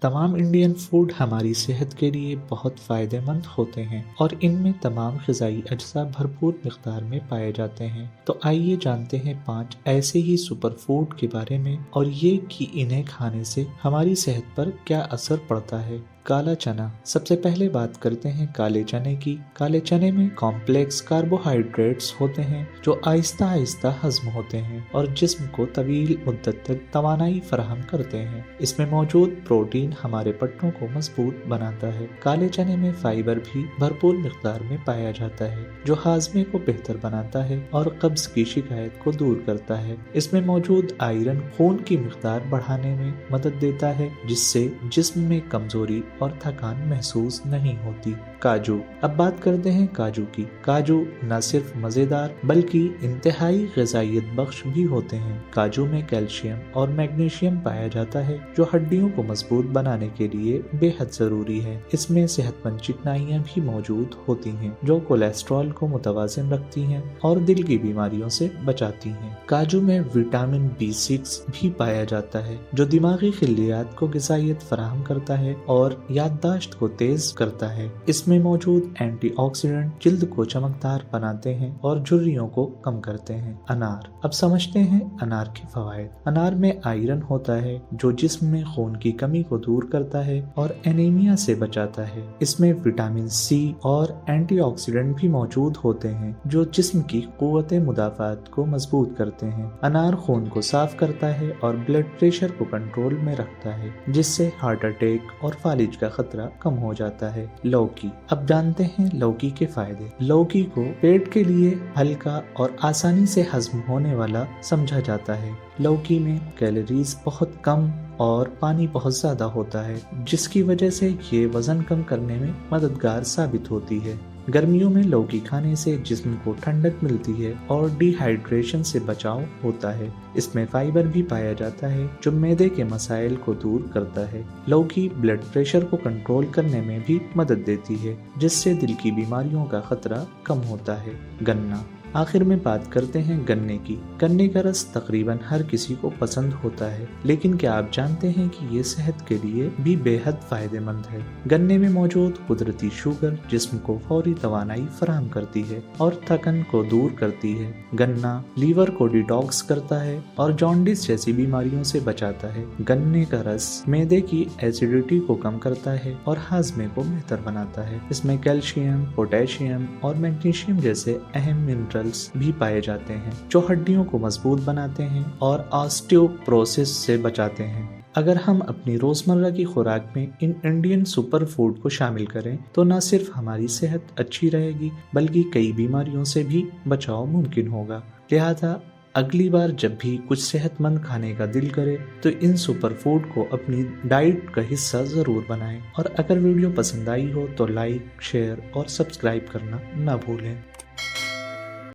तमाम Indian food हमारी सेहत के लिए बहुत फ़ायदेमंद होते हैं और इनमें तमाम ग़िज़ाई अज्जा भरपूर मिक़दार में पाए जाते हैं। तो आइए जानते हैं 5 ऐसे ही सुपर फूड के बारे में और ये कि इन्हें खाने से हमारी सेहत पर क्या असर पड़ता है। काला चना। सबसे पहले बात करते हैं काले चने की। काले चने में कॉम्प्लेक्स कार्बोहाइड्रेट्स होते हैं जो आहिस्ता आहिस्ता हज़म होते हैं और जिस्म को तवील मुद्दत तक तवानाई फराहम करते हैं। इसमें मौजूद प्रोटीन हमारे पट्टों को मजबूत बनाता है। काले चने में फाइबर भी भरपूर मिक़दार में पाया जाता है जो हाजमे को बेहतर बनाता है और कब्ज की शिकायत को दूर करता है। इसमें मौजूद आयरन खून की मिक़दार बढ़ाने में मदद देता है जिससे जिस्म में कमजोरी और थकान महसूस नहीं होती। काजू। अब बात करते हैं काजू की। काजू न सिर्फ मजेदार बल्कि इंतहाई ग़िज़ाइयत बख्श भी होते हैं। काजू में कैल्शियम और मैग्नीशियम पाया जाता है जो हड्डियों को मजबूत बनाने के लिए बेहद जरूरी है। इसमें सेहतमंद चिकनाइयाँ भी मौजूद होती हैं जो कोलेस्ट्रॉल को मुतवाज़िन रखती हैं और दिल की बीमारियों से बचाती हैं। काजू में विटामिन B6 भी पाया जाता है जो दिमागी खिलियात को ग़िज़ाइयत फराहम करता है और याददाश्त को तेज करता है। इसमें मौजूद एंटीऑक्सीडेंट जिल्द को चमकदार बनाते हैं और झुर्रियों को कम करते हैं। अनार। अब समझते हैं अनार के फवायद। अनार में आयरन होता है जो जिस्म में खून की कमी को दूर करता है और एनीमिया से बचाता है। इसमें विटामिन C और एंटीऑक्सीडेंट भी मौजूद होते हैं जो जिस्म की क़ुव्वत मुदाफ़ात को मजबूत करते हैं। अनार खून को साफ करता है और ब्लड प्रेशर को कंट्रोल में रखता है जिससे हार्ट अटैक और फालिज का खतरा कम हो जाता है। लौकी। अब जानते हैं लौकी के फायदे। लौकी को पेट के लिए हल्का और आसानी से हजम होने वाला समझा जाता है। लौकी में कैलोरीज बहुत कम और पानी बहुत ज्यादा होता है जिसकी वजह से ये वजन कम करने में मददगार साबित होती है। गर्मियों में लौकी खाने से जिस्म को ठंडक मिलती है और डिहाइड्रेशन से बचाव होता है। इसमें फाइबर भी पाया जाता है जो मैदे के मसाइल को दूर करता है। लौकी ब्लड प्रेशर को कंट्रोल करने में भी मदद देती है जिससे दिल की बीमारियों का खतरा कम होता है। गन्ना। आखिर में बात करते हैं गन्ने की। गन्ने का रस तकरीबन हर किसी को पसंद होता है लेकिन क्या आप जानते हैं कि ये सेहत के लिए भी बेहद फायदेमंद है। गन्ने में मौजूद कुदरती शुगर जिस्म को फौरी तवानाई फराहम करती है और थकन को दूर करती है। गन्ना लीवर को डिटॉक्स करता है और जॉन्डिस जैसी बीमारियों से बचाता है। गन्ने का रस मैदे की एसिडिटी को कम करता है और हाजमे को बेहतर बनाता है। इसमें कैल्शियम, पोटेशियम और मैग्नीशियम जैसे अहम मिनरल भी पाए जाते हैं जो हड्डियों को मजबूत बनाते हैं और ऑस्टियोपोरोसिस से बचाते हैं। अगर हम अपनी रोजमर्रा की खुराक में इन इंडियन सुपर फूड को शामिल करें तो न सिर्फ हमारी सेहत अच्छी रहेगी बल्कि कई बीमारियों से भी बचाव मुमकिन होगा। लिहाजा अगली बार जब भी कुछ सेहतमंद खाने का दिल करे तो इन सुपर फूड को अपनी डाइट का हिस्सा जरूर बनाएं और अगर वीडियो पसंद आई हो तो लाइक, शेयर और सब्सक्राइब करना ना भूलें।